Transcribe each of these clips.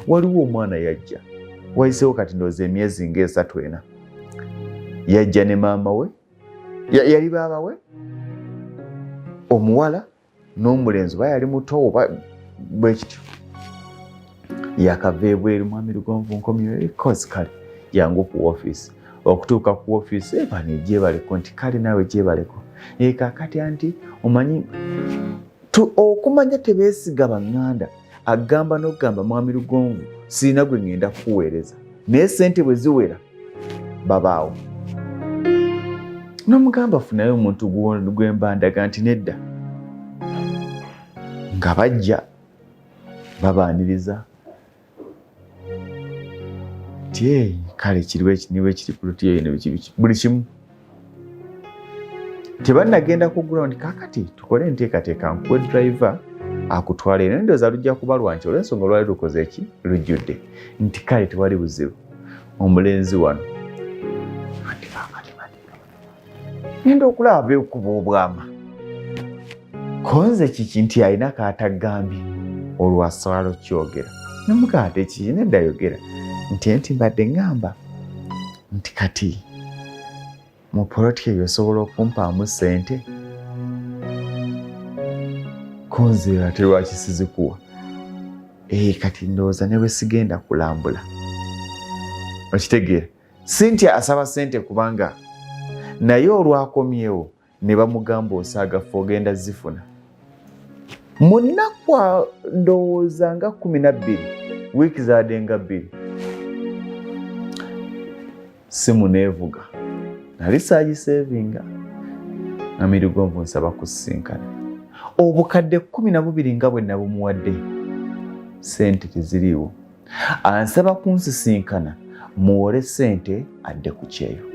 waliwo omwana yajja wayiseewo kati ndowooza emyezi ng'esatu ena yajja ne maama we yali baaba we omuwala n'omulenzi oba yali muto oba bwe kityo yakava ebweru mwami Lugonvu nkomyo kozi kale jangu ku woofiisi okutuuka ku woofiisi bano gyebaleko nti kale naawe gyebaleko kakati anti omanyi okumanya tebeesiga baŋŋanda agamba n'okugamba mwami Lugonvu sirina gwe ŋŋenda kukuweereza naye ssente bwe ziwera babaawo n'omugamba funayo omuntu gwembandaga nti nedda nga bajja babaaniriza ti kale kiriwo ekiniwe kiri ku lutyeyo buli kimu tebannagenda ku ground kakati tukole enteekateeka nkuwe driver akutwala eno endowooza lujja kuba lwanki olw'ensonga lwali lukoze eki lujjudde nti kale tewali buzibu omulenzi wano ngenda okulaba beekuba obwama konze kiki nti alina kaatagambye olwaswalo kyogera nomugamba tekiki nedda yogera nti mbadde ŋŋamba nti kati mu poloti eyo osobola okumpaamu ssente konze ate lwaki sizikuwa kati ndowooza ne bwe sigenda kulambula okitegeera Cynthia asaba ssente kubanga naye olwakomyewo ne bamugamba osaagafa ogenda zifuna mu nnaku ndowooza nga 12 wiiki zaadde nga 2 simu neevuga nali saagiseevinga mwami Lugonvu nsaba kusisinkana obukadde 12 nga bwe nabumuwadde ssente teziriiwo ansaba kunsisinkana muwole ssente adde ku kyeyo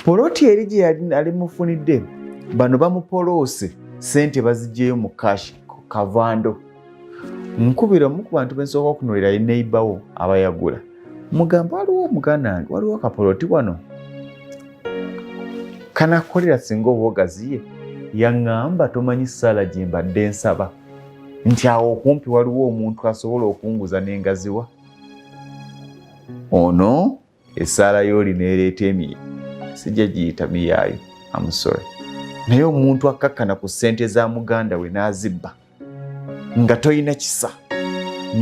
poloti eri gye ali mufunidde bano bamupoloose ssente baziggyeyo mu kashi kavando nkubira omu ku bantu bensooka okunulira ye neighbour abayagula mugamba waliwo omuganda wange waliwo akapoloti wano kanakolera singa oba ogaziye yaŋŋamba tomanyi ssaala gye mbadde nsaba nti awo okumpi waliwo omuntu asobola okunguza n'engaziwa ono essaala y'oli neereeta emiye sijja giyita miyaayo amusole naye omuntu akakkana ku ssente za muganda we n'azibba nga toyina kisa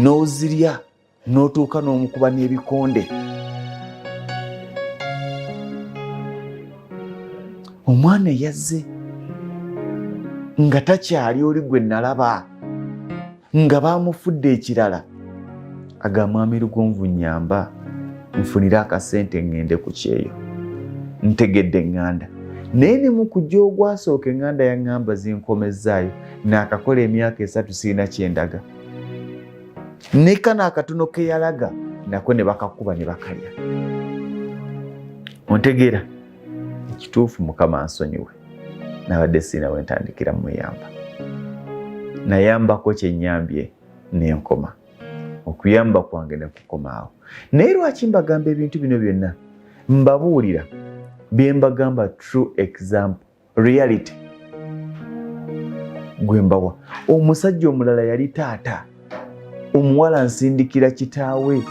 n'ozirya n'otuuka n'omukuba n'ebikonde omwana yazze nga takyali oli gwe nalaba nga baamufudde ekirala aga mwami Lugonvu nnyamba nfunire akasente ŋŋende ku kyeyo ntegedde eŋŋanda naye ne mu kujja ogwasooka eŋŋanda yaŋŋamba zinkomezaayo naakakola emyaka 3 sirina kyendaga ne kano akatono ke yalaga nako ne bakakuba ne bakalya ontegeera ekituufu Mukama ansonyiwe nabadde sirina we ntandikira muyamba nayambako kyennyambye n'enkoma okuyamba kwange ne kukomaawo naye lwaki mbagamba ebintu bino byonna mbabuulira bye mbagamba true example reality gwe mbawa omusajja omulala yali taata omuwala nsindikira kitaawe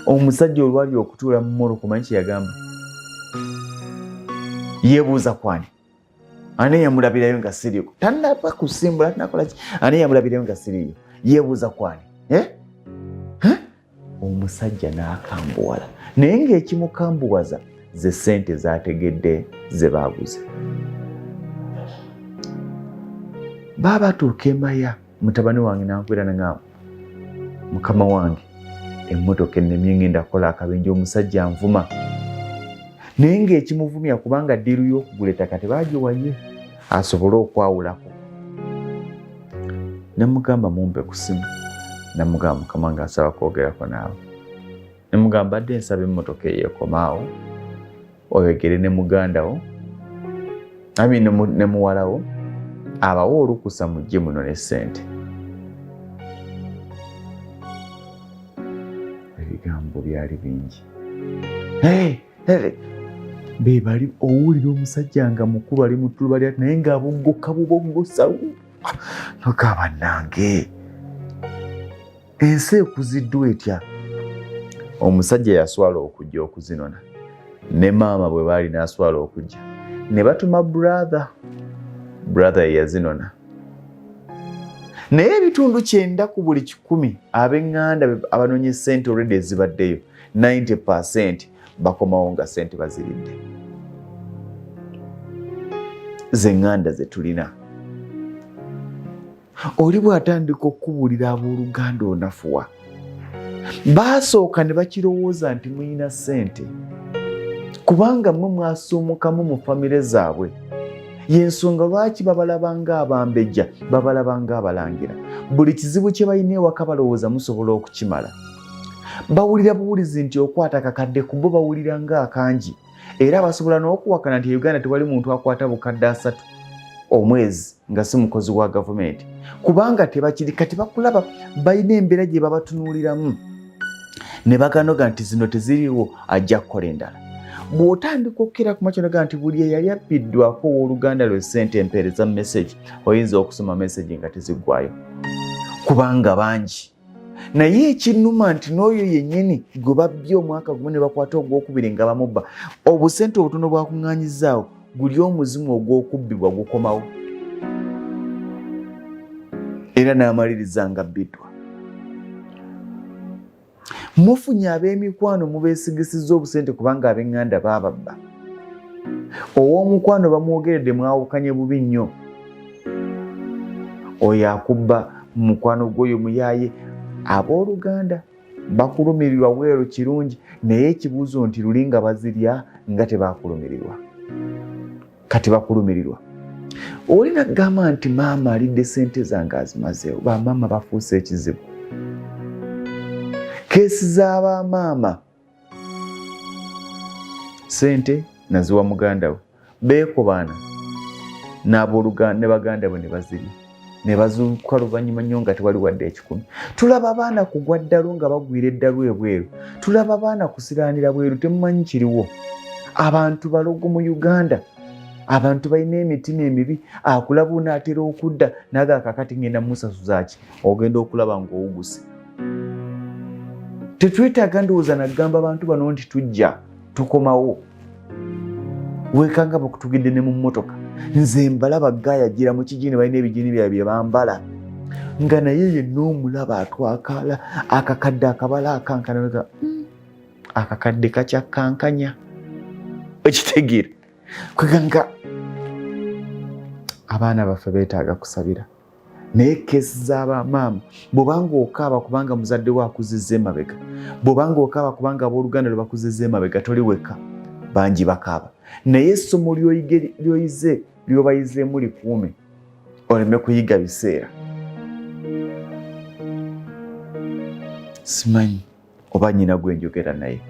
omusajja olwali okutuula mu moro kumanyi kye yagamba yeebuuza kwani ani yamulabirayo nga siriyo tannaba kusimbula tanakola ki ani yamulabirayo nga siriyo yeebuuza kwani omusajja n'akambuwala naye ng'ekimukambuwaza ze ssente zaategedde ze baaguze baabatuuka emaya mutabani wange nankwera nangamba mukama wange emmotoka ennemye ngenda kukola akabenje omusajja anvuma naye ng'ekimuvumya kubanga ddiiru y'okugula ettaka tebaagiwaye asobole okwawulako nemugamba mumpe ku simu namugamba mukama nga asaba kwogerako naawe nemugamba badde nsaba emmotoka eyeekomaawo oyogere ne mugandawo ne muwalawo abawa olukusa mujje muno ne ssente ebigambo byali bingi be bali owulira omusajja nga mukulu ali mu ttuluba lya naye ng'aboggoka buboggosa nogaba nange ensi ekuziddwa etya. Omusajja yaswala okujja okuzinona ne maama bwe baali n'aswala okujja ne batuma brother yazinona. Naye ebitundu 9 ku buli 100 ab'eŋŋanda abanonye ssente already ezibaddeyo 90% bakomawo nga ssente baziridde. Z'eŋŋanda ze tulina oli bw'atandika okubuulira abooluganda onafuwa. Baasooka ne bakirowooza nti muyina ssente kubanga mmwe mwasuumukamu mu famire zaabwe. Y'ensonga lwaki babalaba ng'abambejja, babalaba ng'abalangira. Buli kizibu kye balina ewaka balowooza musobola okukimala. Bawulira buwulizi nti okwata akakadde ku bo bawulira ng'akangi, era basobola n'okuwakana nti Uganda tewali muntu akwata bukadde 3 omwezi nga si mukozi wa gavumenti, kubanga tebakiri kati bakulaba balina embeera gye babatunuuliramu ne baganoga nti zino teziriwo ajja kukola endala. Bw'otandika okukkira ku makya nti buli eyali abbiddwako owooluganda lwe ssente empeereza message, oyinza okusoma message nga teziggwayo kubanga bangi. Naye ekinnuma nti n'oyo yennyini gwe babbye omwaka gumu ne bakwata ogwokubiri nga bamubba, obusente obutono bwakuŋŋaanyizaawo guli omuzimu ogw'okubbibwa gukomawo era n'amaliriza nga bbiddwa. Mufunye ab'emikwano mubeesigisizza obusente kubanga ab'eŋŋanda baababba. Ow'omukwano bamwogeredde mwawukanye bubi nnyo. Oyo akubba mukwano gw'oyo muyaaye. Abooluganda bakulumirirwa bweru kirungi, naye ekibuuzo nti luli nga bazirya nga tebakulumirirwa. Kati bakulumirirwa. Oli nagamba nti maama alidde ssente zange azimazeewo. Bamaama bafuuse ekizibu. Keesi z'abamaama ssente naziwa muganda we, beekobaana n'abooluganda ne baganda bwe ne bazirya ne bazuukuka luvannyuma nnyo nga tewali wadde 10. Tulaba abaana kugwa ddalu nga bagwira eddalu ebweru. Tulaba abaana kusiraanira bweru temumanyi kiriwo. Abantu balogo mu Uganda. Abantu balina emitima emibi. Akulaba unaatera okudda naga kakati ngenda musasuza ki ogenda okulaba ng'owuguse. Tetwetaaga ndowooza nagamba abantu bano nti tujja tukomawo. Weekanga bakutugidde ne mu mmotoka. Nze mbalaba gaayagira mu kijiini balina ebijini byabwe bye bambala nga naye yenna omulaba atwakaala akakadde akabala akankana akakadde kakyakankanya ekitegeera kweganga abaana baffe beetaaga kusabira. Naye keesi z'abamaama bw'obanga okaaba kubanga muzadde we akuzizza emabega, bw'obanga okaaba kubanga abooluganda lwe bakuzizza emabega toli weka, bangi bakaaba. Naye essomo lyoyize lyobayizeemu likuume oleme kuyiga biseera. Simanyi oba nnyina gwe njogera naye.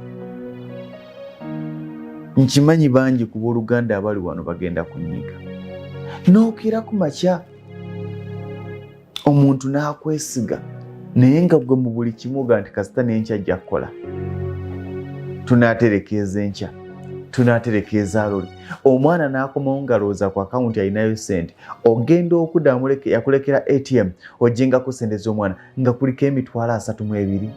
Nkimanyi bangi ku booluganda abali wano bagenda kunyiga. N'okira ku makya omuntu n'akwesiga naye nga gwe mu buli kimuga nti kasita n'enkya ajja kukola. Tunaaterekeeza enkya, tunaaterekeeza luli. Omwana n'akomawo ngalowooza ku akawunti alinayo ssente, ogenda okudda yakulekera ATM ojjengako ssente z'omwana nga kuliko emitwalo 32.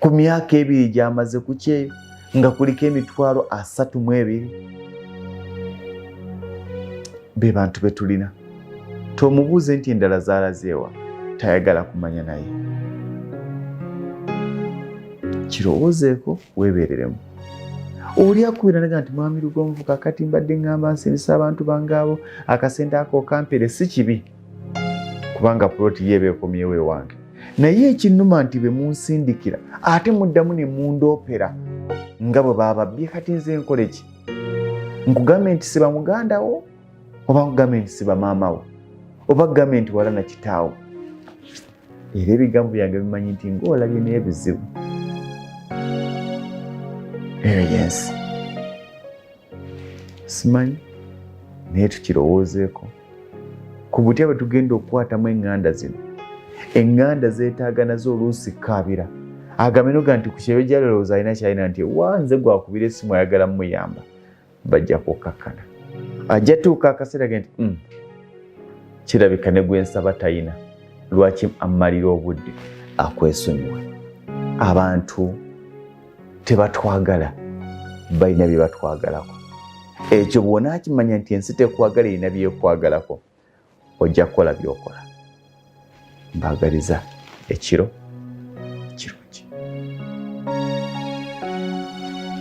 Ku myaka 2 gy'amaze ku kyeyo nga kuliko emitwalo 32. Be bantu be tulina. Tomubuuze nti endala zaalazeewa, tayagala kumanya naye. Kirowoozeeko weebeereremu. Oli akubira naga nti mwami Lugonvu kakati mbadde ngamba nsindisa abantu bangaabo akasente ako kampere si kibi kubanga ploti yeebe ekomyewo ewange. Naye ekinnuma nti be munsindikira ate muddamu ne mundoopera nga bwe bababbye. Kati nze nkole ki? Nkugambe nti siba muganda wo oba nkugambe nti siba maama wo oba kugambe nti wala na kitaawo? Era ebigambo byange bimanyi nti ng'olabye naye bizibu. Yes. Simanyi naye tukirowoozeeko ku butya bwe tugenda okukwatamu eŋŋanda zino. Eŋŋanda zeetaaga nazo oluusi kaabira. Agamenoga nti ku kyeyo gyalowooza alina kyalina nti wanze gwakubira essimu ayagala muyamba bajja kukkakkana. Ajja tuuka akaseera ge nti kirabika ne gwensaba tayina lwaki ammalira obudde akwesonyiwa. Abantu tebatwagala, balina bye batwagalako. Ekyo bw'onaakimanya nti ensi tekwagala erina byekwagalako, ojja kukola by'okola. Mbaagaliza ekiro